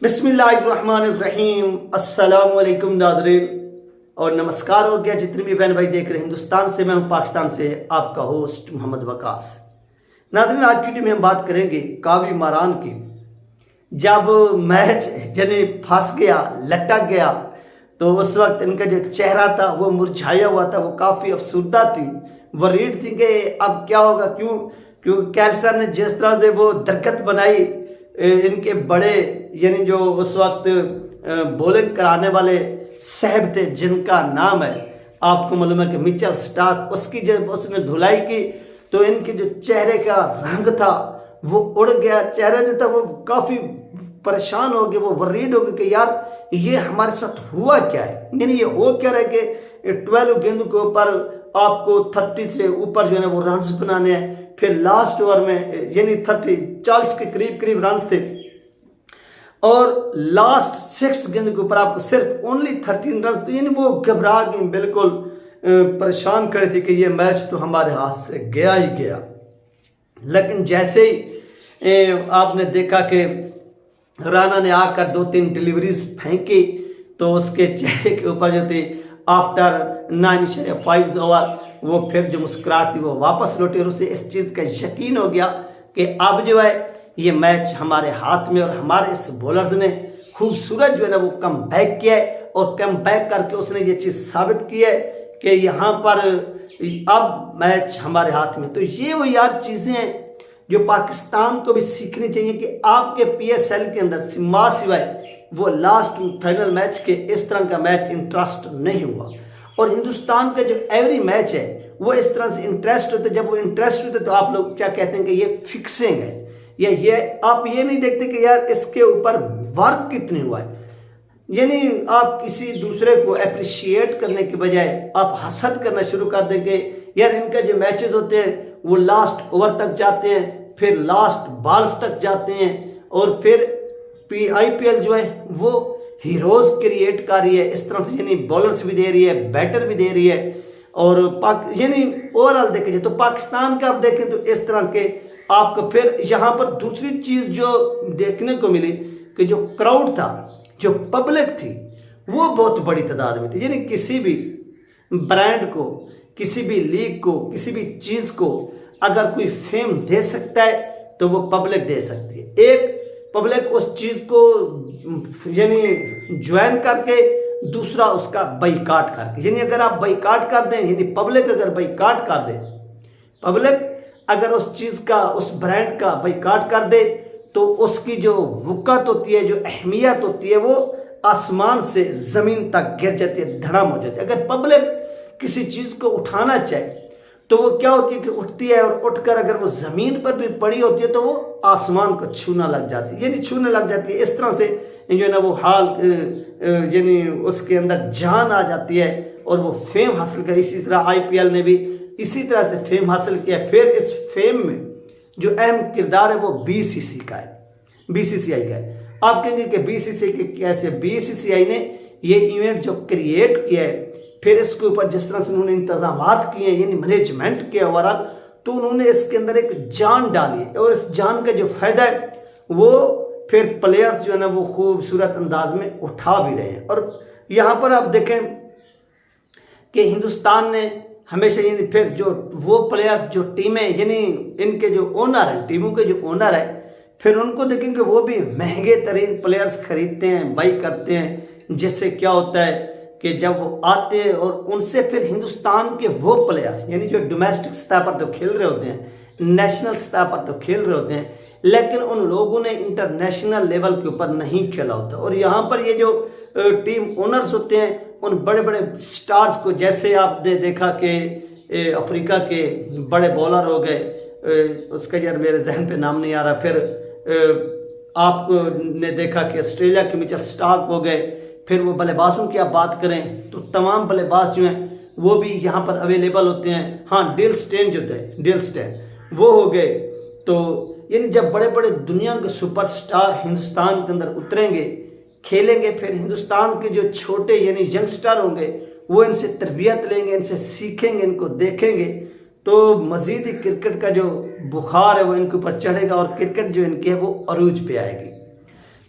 बिस्मिल्लाहिर्रहमानिर्रहीम। अस्सलाम वालेकुम नाज़रीन और नमस्कार हो गया जितने भी बहन भाई देख रहे हैं हिंदुस्तान से। मैं हूं पाकिस्तान से आपका होस्ट मोहम्मद वकास। नाज़रीन, आज की वीडियो में हम बात करेंगे कावी मारान की। जब मैच यानी फंस गया, लटक गया, तो उस वक्त इनका जो चेहरा था वो मुरझाया हुआ था, वो काफ़ी अफसुर्दा थी, वरीड थी कि अब क्या होगा। क्योंकि कैल्सर ने जिस तरह से वो दरकत बनाई, इनके बड़े यानी जो उस वक्त बॉलिंग कराने वाले साहब थे जिनका नाम है, आपको मालूम है कि मिचेल स्टार्क, उसकी जब उसने धुलाई की तो इनके जो चेहरे का रंग था वो उड़ गया। चेहरा जो था वो काफ़ी परेशान हो गए, वो वरीड हो गए कि यार ये हमारे साथ हुआ क्या है। यानी ये हो क्या रहा है कि 12 गेंदों के ऊपर आपको 30 से ऊपर जो है वो रन्स बनाने हैं। फिर लास्ट ओवर में यानी 40 के करीब रन्स थे और लास्ट 6 गेंद के ऊपर आपको सिर्फ ओनली 13 रन। तो यानी वो घबरा गए, बिल्कुल परेशान करे थे कि ये मैच तो हमारे हाथ से गया ही गया। लेकिन जैसे ही आपने देखा कि राणा ने आकर 2-3 डिलीवरीज फेंकी तो उसके चेहरे के ऊपर जो थी आफ्टर 9.5 ओवर वो फिर जो मुस्कुराहट थी वो वापस लौटी और उसे इस चीज़ का यकीन हो गया कि अब जो है ये मैच हमारे हाथ में और हमारे इस बॉलर्स ने खूबसूरत जो है ना वो कम बैक किया है और कम बैक करके उसने ये चीज़ साबित की है कि यहाँ पर अब मैच हमारे हाथ में। तो ये वो यार चीज़ें हैं जो पाकिस्तान को भी सीखनी चाहिए कि आपके PSL के अंदर सिवाय वो लास्ट फाइनल मैच के इस तरह का मैच इंटरेस्ट नहीं हुआ। और हिंदुस्तान का जो एवरी मैच है वो इस तरह से इंटरेस्ट होते, जब वो इंटरेस्ट होते तो आप लोग क्या कहते हैं कि ये फिक्सिंग है, या ये आप ये नहीं देखते कि यार इसके ऊपर वर्क कितनी हुआ है। यानी आप किसी दूसरे को अप्रिशिएट करने के बजाय आप हसद करना शुरू कर देंगे। यार इनका जो मैचेस होते हैं वो लास्ट ओवर तक जाते हैं, फिर लास्ट बॉल्स तक जाते हैं और फिर IPL जो है वो हीरोज क्रिएट कर रही है इस तरह से। यानी बॉलर्स भी दे रही है, बैटर भी दे रही है और यानी ओवरऑल देखें तो पाकिस्तान का आप देखें तो इस तरह के आपको फिर यहाँ पर दूसरी चीज़ जो देखने को मिली कि जो क्राउड था, जो पब्लिक थी, वो बहुत बड़ी तादाद में थी। यानी किसी भी ब्रांड को, किसी भी लीग को, किसी भी चीज़ को अगर कोई फेम दे सकता है तो वो पब्लिक दे सकती है। एक पब्लिक उस चीज़ को यानी ज्वाइन करके, दूसरा उसका बाइकाट करके। यानी अगर आप बाइकाट कर दें, यानी पब्लिक अगर बाइकाट कर दे, पब्लिक अगर उस चीज़ का, उस ब्रांड का बाइकाट कर दे तो उसकी जो वक़्त होती है, जो अहमियत होती है, वो आसमान से ज़मीन तक गिर जाती है, धड़म हो जाती है। अगर पब्लिक किसी चीज़ को उठाना चाहे तो वो क्या होती है कि उठती है और उठकर अगर वो ज़मीन पर भी पड़ी होती है तो वो आसमान को छूना लग जाती है, यानी छूने लग जाती है। इस तरह से जो है ना वो हाल यानी उसके अंदर जान आ जाती है और वो फेम हासिल कर। इसी तरह IPL ने भी इसी तरह से फेम हासिल किया। फिर इस फेम में जो अहम किरदार है वो BCCI का है। आप कहेंगे कि BCCI के कैसे? BCCI ने ये इवेंट जो क्रिएट किया है, फिर इसके ऊपर जिस तरह से उन्होंने इंतजामात किए हैं, यानी मैनेजमेंट किया ओवरऑल, तो उन्होंने इसके अंदर एक जान डाली है और इस जान का जो फायदा है वो फिर प्लेयर्स जो है ना वो खूबसूरत अंदाज में उठा भी रहे हैं। और यहाँ पर आप देखें कि हिंदुस्तान ने हमेशा यानी फिर जो वो प्लेयर्स, जो टीमें, यानी इनके जो ओनर हैं, टीमों के जो ओनर है, फिर उनको देखेंगे वो भी महंगे तरीन प्लेयर्स खरीदते हैं, बाई करते हैं। जिससे क्या होता है कि जब वो आते हैं और उनसे फिर हिंदुस्तान के वो प्लेयर यानी जो डोमेस्टिक सतह पर तो खेल रहे होते हैं, नेशनल सतह पर तो खेल रहे होते हैं, लेकिन उन लोगों ने इंटरनेशनल लेवल के ऊपर नहीं खेला होता। और यहाँ पर ये जो टीम ओनर्स होते हैं उन बड़े बड़े स्टार्स को, जैसे आपने देखा कि अफ्रीका के बड़े बॉलर हो गए, उसका यार मेरे जहन पे नाम नहीं आ रहा, फिर आपने देखा कि ऑस्ट्रेलिया के मिचेल स्टार्क हो गए। फिर वो बल्लेबाजों की आप बात करें तो तमाम बल्लेबाज जो हैं वो भी यहाँ पर अवेलेबल होते हैं। हाँ, डेल स्टेन वो हो गए। तो यानी जब बड़े बड़े दुनिया के सुपरस्टार हिंदुस्तान के अंदर उतरेंगे, खेलेंगे, फिर हिंदुस्तान के जो छोटे यानी यंगस्टर होंगे वो इनसे तरबियत लेंगे, इनसे सीखेंगे, इनको देखेंगे, तो मज़ीद क्रिकेट का जो बुखार है वो इनके ऊपर चढ़ेगा और क्रिकेट जो इनकी है वो अरूज पे आएगी।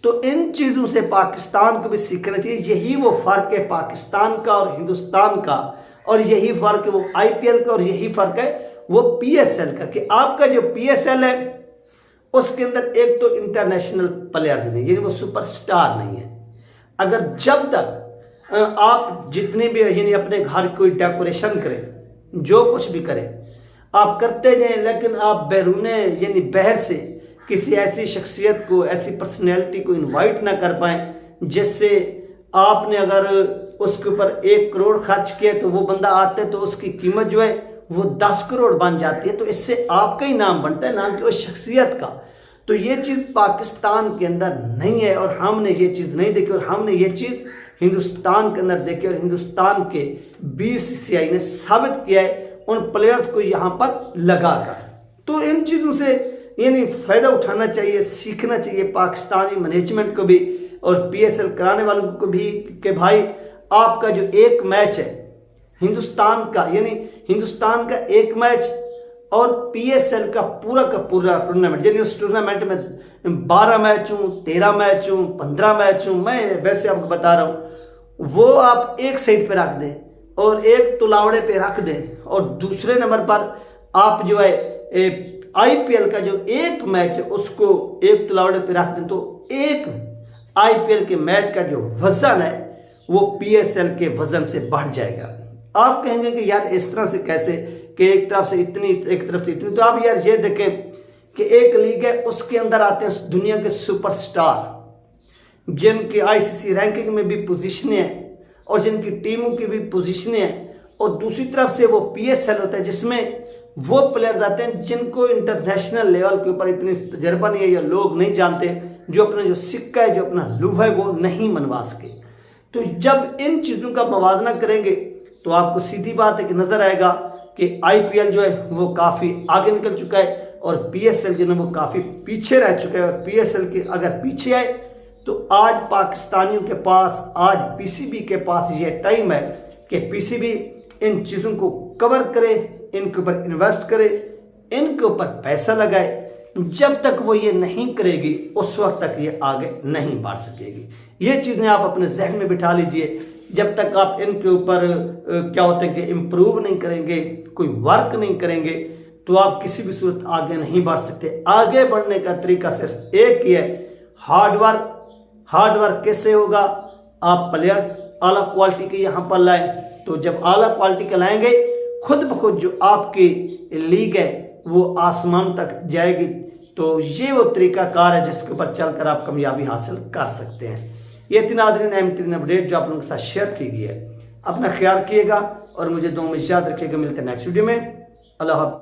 तो इन चीज़ों से पाकिस्तान को भी सीखना चाहिए। यही वो फ़र्क है पाकिस्तान का और हिंदुस्तान का, और यही फ़र्क है वो IPL का, और यही फ़र्क है वो PSL का, कि आपका जो PSL है उसके अंदर एक तो इंटरनेशनल प्लेयर्स नहीं, यानी वो सुपरस्टार नहीं है। अगर जब तक आप जितने भी यानी अपने घर कोई डेकोरेशन करें, जो कुछ भी करें आप करते जाएं, लेकिन आप बैरूने यानी बाहर से किसी ऐसी शख्सियत को, ऐसी पर्सनैलिटी को इनवाइट ना कर पाएँ जिससे आपने अगर उसके ऊपर 1 करोड़ खर्च किया तो वो बंदा आते तो उसकी कीमत जो है वो 10 करोड़ बन जाती है, तो इससे आपका ही नाम बनता है, ना कि उस शख्सियत का। तो ये चीज़ पाकिस्तान के अंदर नहीं है, और हमने ये चीज़ नहीं देखी, और हमने ये चीज़ हिंदुस्तान के अंदर देखी, और हिंदुस्तान के BCCI ने साबित किया है उन प्लेयर्स को यहाँ पर लगाकर। तो इन चीज़ों से यानी फ़ायदा उठाना चाहिए, सीखना चाहिए पाकिस्तानी मैनेजमेंट को भी और PSL कराने वालों को भी, कि भाई आपका जो एक मैच है हिंदुस्तान का, यानी हिंदुस्तान का एक मैच और PSL का पूरा टूर्नामेंट, यानी उस टूर्नामेंट में 12 मैच हूँ, 13 मैच हूँ, 15 मैच हूँ, मैं वैसे आपको बता रहा हूँ, वो आप एक साइड पे रख दें और एक तुलावड़े पे रख दें, और दूसरे नंबर पर आप जो है IPL का जो एक मैच है उसको एक तुलावड़े पे रख दें, तो एक IPL के मैच का जो वजन है वो PSL के वजन से बढ़ जाएगा। आप कहेंगे कि यार इस तरह से कैसे, कि एक तरफ से इतनी एक तरफ से इतनी, तो आप यार ये देखें कि एक लीग है उसके अंदर आते हैं दुनिया के सुपरस्टार जिनकी ICC रैंकिंग में भी पोजीशनें हैं और जिनकी टीमों की भी पोजीशनें हैं, और दूसरी तरफ से वो PSL होता है जिसमें वो प्लेयर्स आते हैं जिनको इंटरनेशनल लेवल के ऊपर इतनी तजर्बा नहीं है या लोग नहीं जानते, जो अपना जो सिक्का है, जो अपना लुभ है वो नहीं मनवा सके। तो जब इन चीज़ों का मवाजना करेंगे तो आपको सीधी बात है कि नज़र आएगा कि IPL जो है वो काफ़ी आगे निकल चुका है और PSL जो है वो काफ़ी पीछे रह चुका है। और PSL के अगर पीछे आए तो आज पाकिस्तानियों के पास, आज PCB के पास ये टाइम है कि PCB इन चीज़ों को कवर करे, इनके ऊपर इन्वेस्ट करे, इनके ऊपर पैसा लगाए। जब तक वो ये नहीं करेगी उस वक्त तक ये आगे नहीं बढ़ सकेगी। ये चीज़ें आप अपने जहन में बिठा लीजिए। जब तक आप इनके ऊपर क्या होता है कि इम्प्रूव नहीं करेंगे, कोई वर्क नहीं करेंगे, तो आप किसी भी सूरत आगे नहीं बढ़ सकते। आगे बढ़ने का तरीका सिर्फ एक ही है, हार्ड वर्क। हार्ड वर्क कैसे होगा? आप प्लेयर्स आला क्वालिटी के यहाँ पर लाएं, तो जब आला क्वालिटी के लाएंगे खुद ब खुद जो आपकी लीग है वो आसमान तक जाएगी। तो ये वो तरीकाकार है जिसके ऊपर चलकर आप कामयाबी हासिल कर सकते हैं। ये 3 अहम 3 अपडेट जो आप लोगों के साथ शेयर की गई है। अपना ख्याल रखिएगा और मुझे दुआ में याद रखिएगा। मिलते हैं नेक्स्ट वीडियो में। अल्लाह हाफ़िज़।